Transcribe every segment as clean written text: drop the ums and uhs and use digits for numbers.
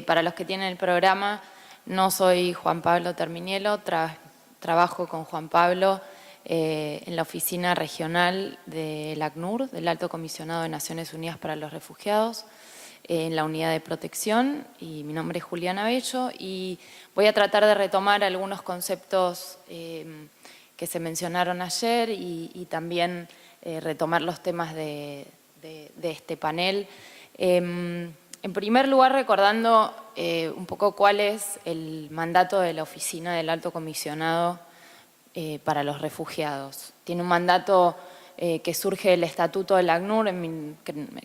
Para los que tienen el programa, no soy Juan Pablo Terminielo, trabajo con Juan Pablo en la oficina regional del ACNUR, del Alto Comisionado de Naciones Unidas para los Refugiados, en la unidad de protección, y mi nombre es Juliana Bello, y voy a tratar de retomar algunos conceptos que se mencionaron ayer y también retomar los temas de este panel. En primer lugar, recordando un poco cuál es el mandato de la Oficina del Alto Comisionado para los Refugiados. Tiene un mandato que surge del Estatuto del ACNUR,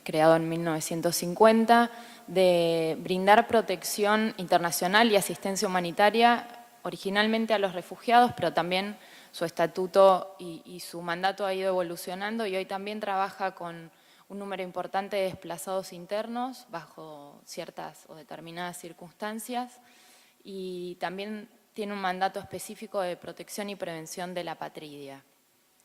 creado en 1950, de brindar protección internacional y asistencia humanitaria originalmente a los refugiados, pero también su estatuto y su mandato ha ido evolucionando y hoy también trabaja con un número importante de desplazados internos bajo ciertas o determinadas circunstancias, y también tiene un mandato específico de protección y prevención de la apatridia.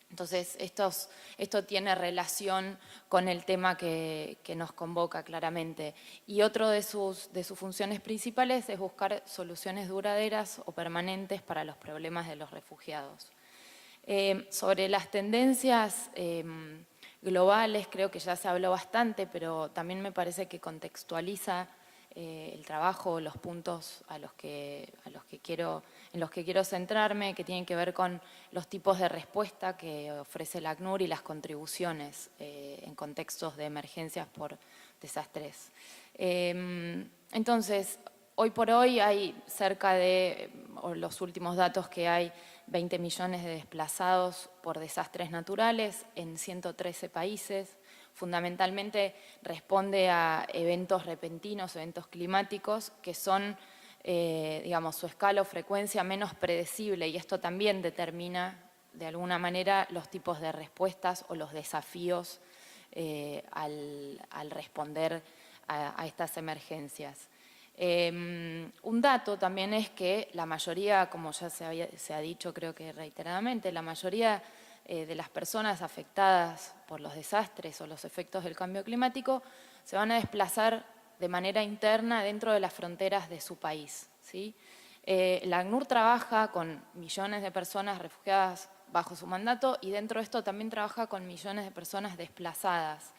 Entonces, esto tiene relación con el tema que nos convoca claramente. Y otro de sus funciones principales es buscar soluciones duraderas o permanentes para los problemas de los refugiados. Sobre las tendencias globales, creo que ya se habló bastante, pero también me parece que contextualiza el trabajo, los puntos en los que quiero centrarme, que tienen que ver con los tipos de respuesta que ofrece el ACNUR y las contribuciones en contextos de emergencias por desastres. Entonces, hoy por hoy hay cerca de, los últimos datos que hay, 20 millones de desplazados por desastres naturales en 113 países. Fundamentalmente responde a eventos repentinos, eventos climáticos, que son, digamos, su escala o frecuencia menos predecible, y esto también determina, de alguna manera, los tipos de respuestas o los desafíos al responder a estas emergencias. Un dato también es que la mayoría, como ya se ha dicho creo que reiteradamente, la mayoría de las personas afectadas por los desastres o los efectos del cambio climático se van a desplazar de manera interna dentro de las fronteras de su país, ¿sí? La ACNUR trabaja con millones de personas refugiadas bajo su mandato y dentro de esto también trabaja con millones de personas desplazadas.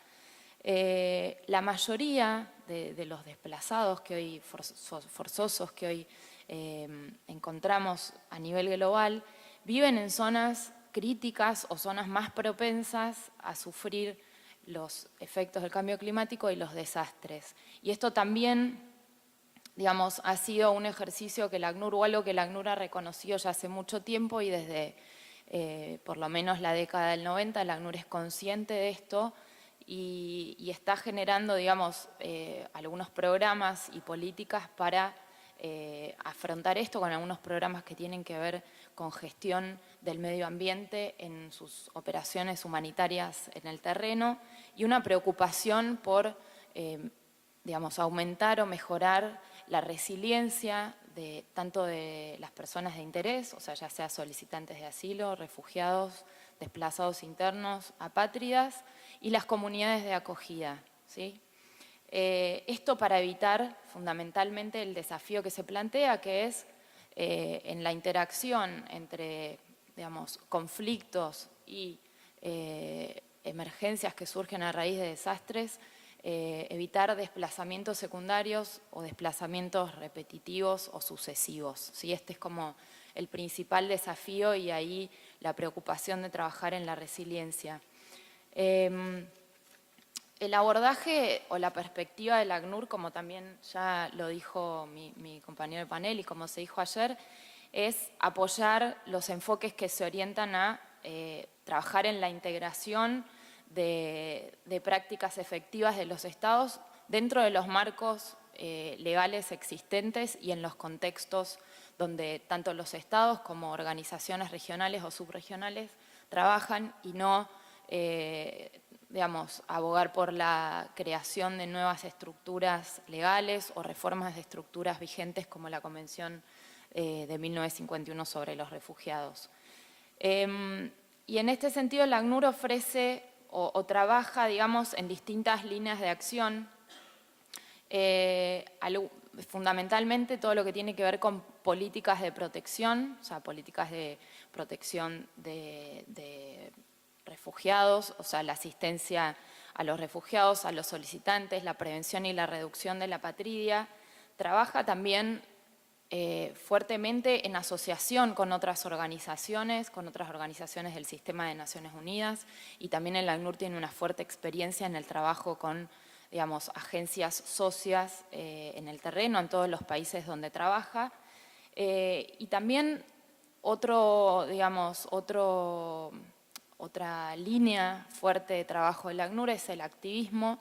La mayoría de los desplazados que hoy, forzosos que hoy encontramos a nivel global, viven en zonas críticas o zonas más propensas a sufrir los efectos del cambio climático y los desastres. Y esto también, digamos, ha sido un ejercicio que el ACNUR, o algo que el ACNUR ha reconocido ya hace mucho tiempo, y desde por lo menos la década del 90 el ACNUR es consciente de esto y está generando, digamos, algunos programas y políticas para afrontar esto, con algunos programas que tienen que ver con gestión del medio ambiente en sus operaciones humanitarias en el terreno, y una preocupación por, digamos, aumentar o mejorar la resiliencia tanto de las personas de interés, o sea, ya sea solicitantes de asilo, refugiados, desplazados internos, apátridas, y las comunidades de acogida, ¿sí? Esto para evitar fundamentalmente el desafío que se plantea, que es en la interacción entre, digamos, conflictos y emergencias que surgen a raíz de desastres, evitar desplazamientos secundarios o desplazamientos repetitivos o sucesivos, ¿sí? Este es como el principal desafío, y ahí la preocupación de trabajar en la resiliencia. El abordaje o la perspectiva del ACNUR, como también ya lo dijo mi compañero de panel y como se dijo ayer, es apoyar los enfoques que se orientan a trabajar en la integración de prácticas efectivas de los estados dentro de los marcos legales existentes y en los contextos donde tanto los estados como organizaciones regionales o subregionales trabajan, y no, digamos, abogar por la creación de nuevas estructuras legales o reformas de estructuras vigentes como la Convención de 1951 sobre los refugiados. Y en este sentido la ACNUR ofrece o trabaja, digamos, en distintas líneas de acción. fundamentalmente todo lo que tiene que ver con políticas de protección, o sea, políticas de protección de refugiados, o sea, la asistencia a los refugiados, a los solicitantes, la prevención y la reducción de la apatridia. Trabaja también fuertemente en asociación con otras organizaciones del sistema de Naciones Unidas, y también el ACNUR tiene una fuerte experiencia en el trabajo con, digamos, agencias socias en el terreno, en todos los países donde trabaja. Y también otra línea fuerte de trabajo del ACNUR es el activismo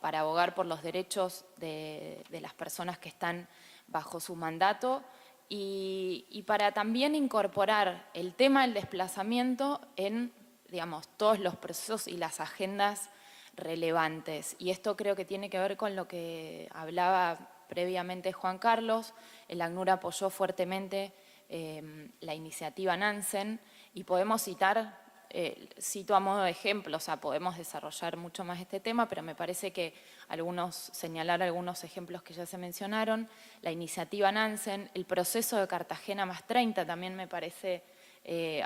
para abogar por los derechos de las personas que están bajo su mandato y para también incorporar el tema del desplazamiento en, digamos, todos los procesos y las agendas relevantes. Y esto creo que tiene que ver con lo que hablaba previamente Juan Carlos. El ACNUR apoyó fuertemente la iniciativa Nansen y podemos citar, cito a modo de ejemplo, o sea, podemos desarrollar mucho más este tema, pero me parece que señalar algunos ejemplos que ya se mencionaron, la iniciativa Nansen, el proceso de Cartagena más 30 también me parece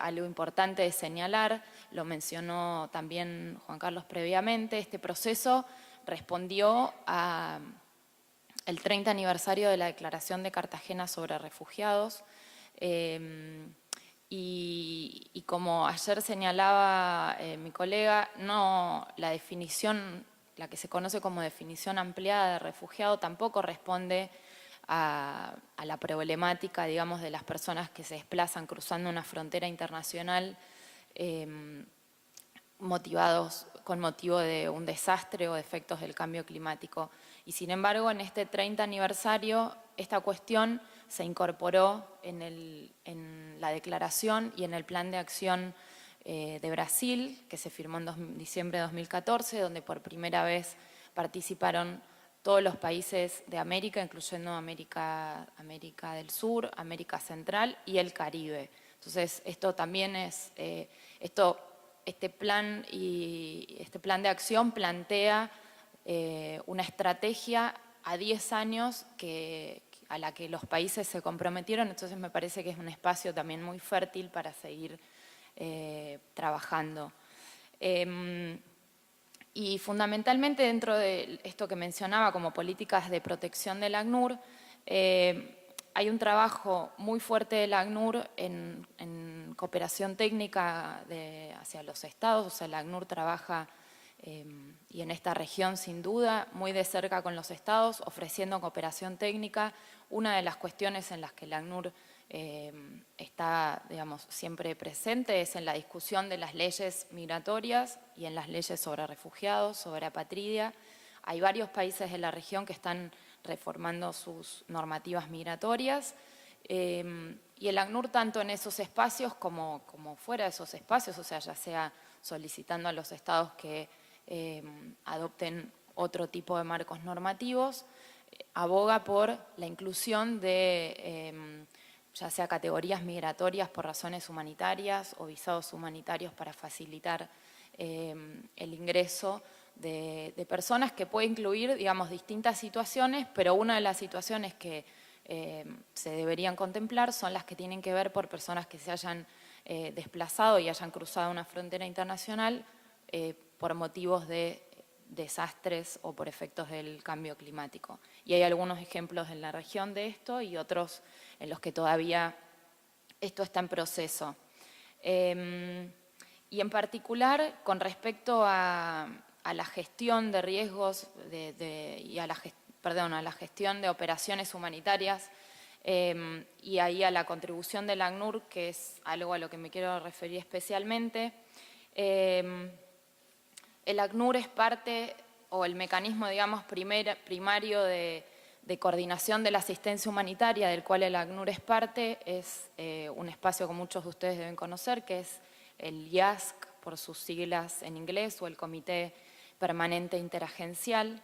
algo importante de señalar, lo mencionó también Juan Carlos previamente. Este proceso respondió al 30 aniversario de la Declaración de Cartagena sobre Refugiados, y como ayer señalaba mi colega, la definición, la que se conoce como definición ampliada de refugiado, tampoco responde a la problemática, digamos, de las personas que se desplazan cruzando una frontera internacional con motivo de un desastre o de efectos del cambio climático. Y sin embargo, en este 30 aniversario, esta cuestión se incorporó en la declaración y en el plan de acción de Brasil, que se firmó en diciembre de 2014, donde por primera vez participaron todos los países de América, incluyendo América del Sur, América Central y el Caribe. Entonces, esto también es, este plan de acción plantea una estrategia a 10 años a la que los países se comprometieron, entonces me parece que es un espacio también muy fértil para seguir trabajando. Y fundamentalmente dentro de esto que mencionaba como políticas de protección del ACNUR, hay un trabajo muy fuerte del ACNUR en cooperación técnica hacia los estados, o sea, el ACNUR trabaja y en esta región sin duda muy de cerca con los estados, ofreciendo cooperación técnica. Una de las cuestiones en las que el ACNUR está, digamos, siempre presente es en la discusión de las leyes migratorias y en las leyes sobre refugiados, sobre apatridia. Hay varios países de la región que están reformando sus normativas migratorias y el ACNUR tanto en esos espacios como fuera de esos espacios, o sea, ya sea solicitando a los estados que adopten otro tipo de marcos normativos, aboga por la inclusión de ya sea categorías migratorias por razones humanitarias o visados humanitarios para facilitar el ingreso de personas que puede incluir, digamos, distintas situaciones, pero una de las situaciones que se deberían contemplar son las que tienen que ver por personas que se hayan desplazado y hayan cruzado una frontera internacional por motivos de desastres o por efectos del cambio climático. Y hay algunos ejemplos en la región de esto y otros en los que todavía esto está en proceso. Y en particular, con respecto a la gestión de riesgos y a la gestión de operaciones humanitarias y ahí a la contribución del ACNUR, que es algo a lo que me quiero referir especialmente. El ACNUR es parte, o el mecanismo, digamos, primario de coordinación de la asistencia humanitaria, del cual el ACNUR es parte, es un espacio que muchos de ustedes deben conocer, que es el IASC, por sus siglas en inglés, o el Comité Permanente Interagencial,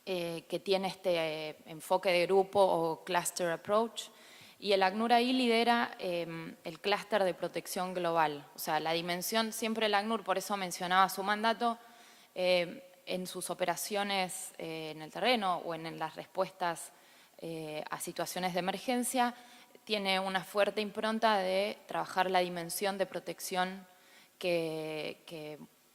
que tiene este enfoque de grupo o cluster approach, y el ACNUR ahí lidera el clúster de protección global. O sea, la dimensión, siempre el ACNUR, por eso mencionaba su mandato, en sus operaciones en el terreno o en las respuestas a situaciones de emergencia, tiene una fuerte impronta de trabajar la dimensión de protección que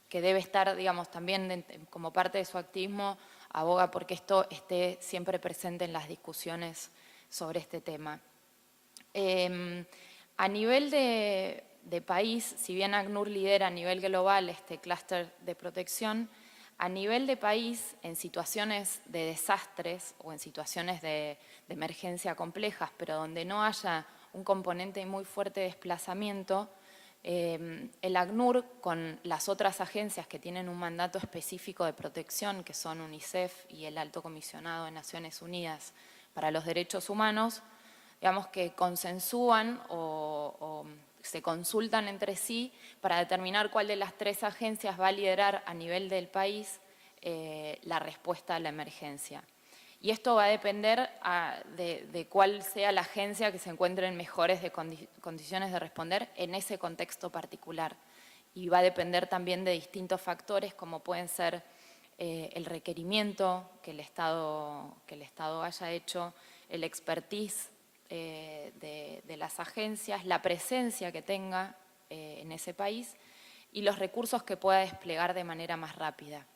debe estar, digamos, también como parte de su activismo, aboga porque esto esté siempre presente en las discusiones sobre este tema. A nivel de país, si bien ACNUR lidera a nivel global este clúster de protección, a nivel de país, en situaciones de desastres o en situaciones de emergencia complejas, pero donde no haya un componente muy fuerte de desplazamiento, el ACNUR, con las otras agencias que tienen un mandato específico de protección, que son UNICEF y el Alto Comisionado de Naciones Unidas para los Derechos Humanos, digamos que consensúan o se consultan entre sí para determinar cuál de las tres agencias va a liderar a nivel del país la respuesta a la emergencia. Y esto va a depender de cuál sea la agencia que se encuentre en mejores condiciones de responder en ese contexto particular. Y va a depender también de distintos factores como pueden ser el requerimiento que el Estado haya hecho, el expertise de las agencias, la presencia que tenga en ese país y los recursos que pueda desplegar de manera más rápida.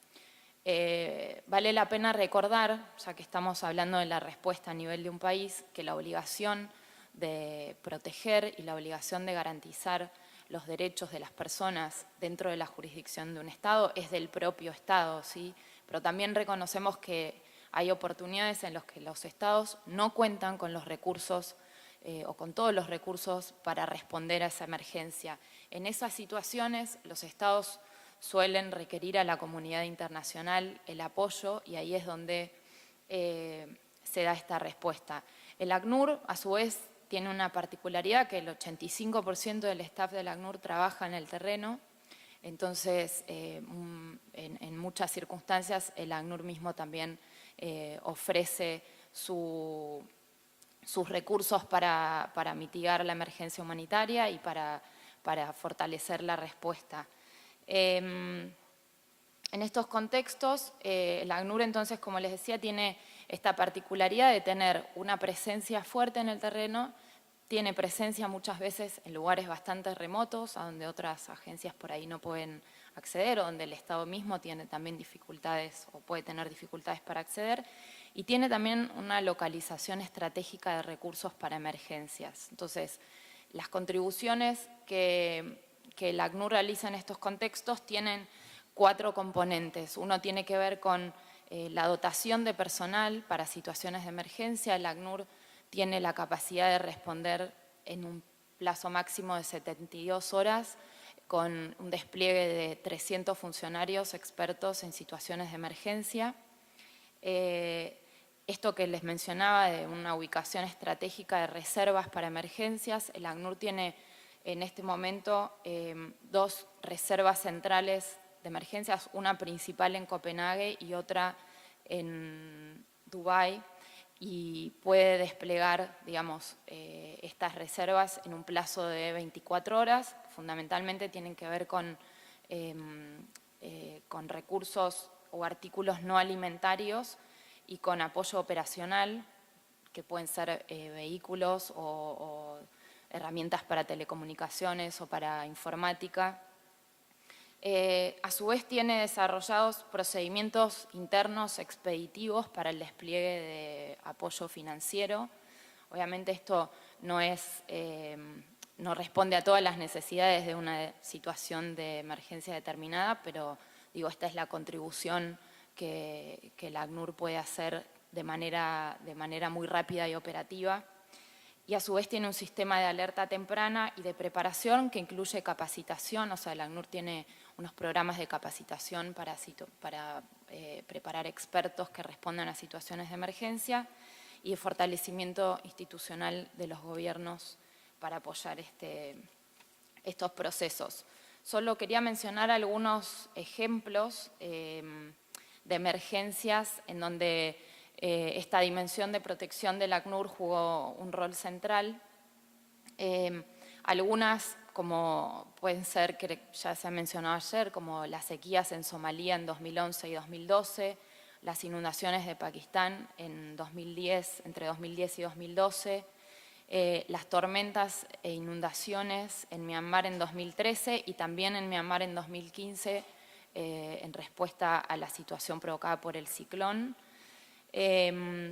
Vale la pena recordar, ya que estamos hablando de la respuesta a nivel de un país, que la obligación de proteger y la obligación de garantizar los derechos de las personas dentro de la jurisdicción de un Estado es del propio Estado, ¿sí? Pero también reconocemos que hay oportunidades en las que los Estados no cuentan con los recursos o con todos los recursos para responder a esa emergencia. En esas situaciones, los Estados suelen requerir a la comunidad internacional el apoyo y ahí es donde se da esta respuesta. El ACNUR, a su vez, tiene una particularidad que el 85% del staff del ACNUR trabaja en el terreno, entonces en muchas circunstancias el ACNUR mismo también ofrece sus recursos para mitigar la emergencia humanitaria y para fortalecer la respuesta. En estos contextos, el ACNUR entonces, como les decía, tiene esta particularidad de tener una presencia fuerte en el terreno, tiene presencia muchas veces en lugares bastante remotos, a donde otras agencias por ahí no pueden acceder, o donde el Estado mismo tiene también dificultades o puede tener dificultades para acceder, y tiene también una localización estratégica de recursos para emergencias. Entonces, las contribuciones que el ACNUR realiza en estos contextos tienen 4 componentes. Uno tiene que ver con la dotación de personal para situaciones de emergencia. El ACNUR tiene la capacidad de responder en un plazo máximo de 72 horas con un despliegue de 300 funcionarios expertos en situaciones de emergencia. Esto que les mencionaba de una ubicación estratégica de reservas para emergencias, el ACNUR tiene en este momento 2 reservas centrales de emergencias, una principal en Copenhague y otra en Dubái, y puede desplegar, digamos, estas reservas en un plazo de 24 horas. Fundamentalmente tienen que ver con recursos o artículos no alimentarios y con apoyo operacional, que pueden ser vehículos o herramientas para telecomunicaciones o para informática. A su vez tiene desarrollados procedimientos internos expeditivos para el despliegue de apoyo financiero. Obviamente esto no responde a todas las necesidades de una situación de emergencia determinada, pero digo, esta es la contribución que el ACNUR puede hacer de manera muy rápida y operativa. Y a su vez tiene un sistema de alerta temprana y de preparación que incluye capacitación, o sea, el ACNUR tiene unos programas de capacitación para preparar expertos que respondan a situaciones de emergencia y de fortalecimiento institucional de los gobiernos para apoyar estos procesos. Solo quería mencionar algunos ejemplos de emergencias en donde esta dimensión de protección del ACNUR jugó un rol central. Algunas, como pueden ser, que ya se ha mencionado ayer, como las sequías en Somalia en 2011 y 2012, las inundaciones de Pakistán en 2010, entre 2010 y 2012, las tormentas e inundaciones en Myanmar en 2013 y también en Myanmar en 2015 en respuesta a la situación provocada por el ciclón.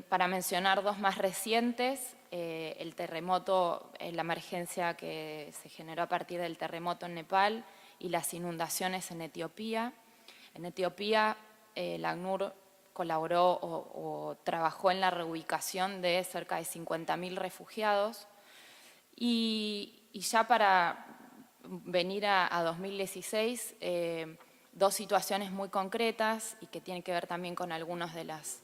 Para mencionar dos más recientes, el terremoto, la emergencia que se generó a partir del terremoto en Nepal y las inundaciones en Etiopía. En Etiopía, la ACNUR colaboró o trabajó en la reubicación de cerca de 50.000 refugiados. Y ya para venir a 2016, dos situaciones muy concretas y que tienen que ver también con algunas de las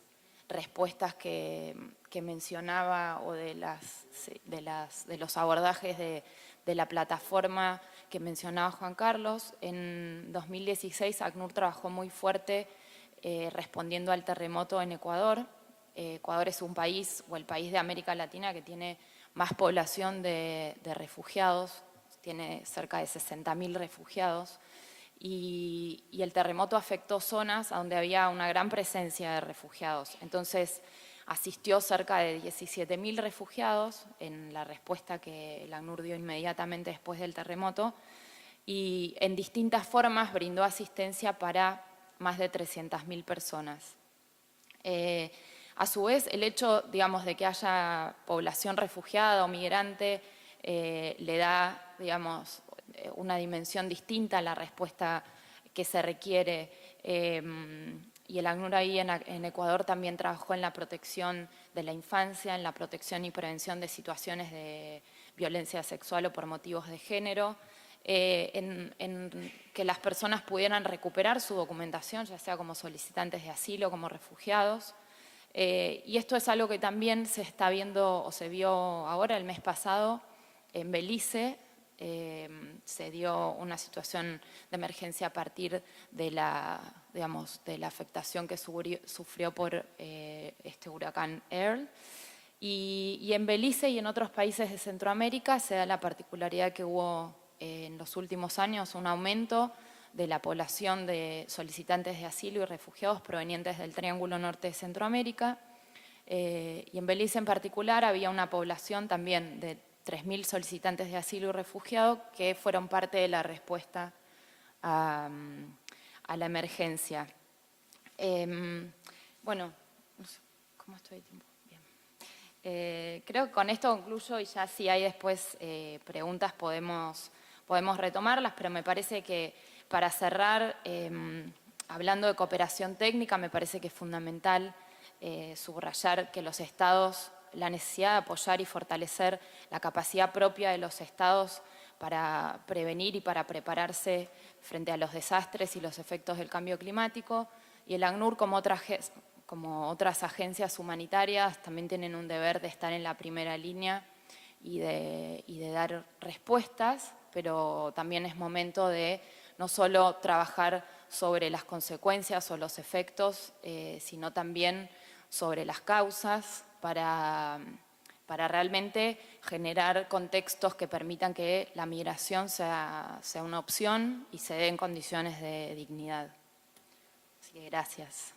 respuestas que mencionaba o de los abordajes de la plataforma que mencionaba Juan Carlos. En 2016 ACNUR trabajó muy fuerte respondiendo al terremoto en Ecuador. Ecuador es un país, o el país de América Latina, que tiene más población de refugiados, tiene cerca de 60.000 refugiados. Y el terremoto afectó zonas donde había una gran presencia de refugiados. Entonces, asistió cerca de 17.000 refugiados en la respuesta que la ACNUR dio inmediatamente después del terremoto y en distintas formas brindó asistencia para más de 300.000 personas. A su vez, el hecho, digamos, de que haya población refugiada o migrante le da, digamos, una dimensión distinta a la respuesta que se requiere. Y el ACNUR ahí en Ecuador también trabajó en la protección de la infancia, en la protección y prevención de situaciones de violencia sexual o por motivos de género, en que las personas pudieran recuperar su documentación, ya sea como solicitantes de asilo, como refugiados. Y esto es algo que también se está viendo o se vio ahora el mes pasado en Belice. Se dio una situación de emergencia a partir de la, digamos, de la afectación que sufrió por este huracán Earl. Y en Belice y en otros países de Centroamérica se da la particularidad que hubo en los últimos años un aumento de la población de solicitantes de asilo y refugiados provenientes del Triángulo Norte de Centroamérica. Y en Belice en particular había una población también de 3.000 solicitantes de asilo y refugiados que fueron parte de la respuesta a la emergencia. Bueno, no sé, ¿cómo estoy de tiempo? Bien. Creo que con esto concluyo y ya si hay después preguntas podemos retomarlas, pero me parece que para cerrar, hablando de cooperación técnica, me parece que es fundamental subrayar que los estados, la necesidad de apoyar y fortalecer la capacidad propia de los estados para prevenir y para prepararse frente a los desastres y los efectos del cambio climático. Y el ACNUR, como otras agencias humanitarias, también tienen un deber de estar en la primera línea y de dar respuestas, pero también es momento de no solo trabajar sobre las consecuencias o los efectos, sino también sobre las causas para realmente generar contextos que permitan que la migración sea una opción y se dé en condiciones de dignidad. Así que gracias.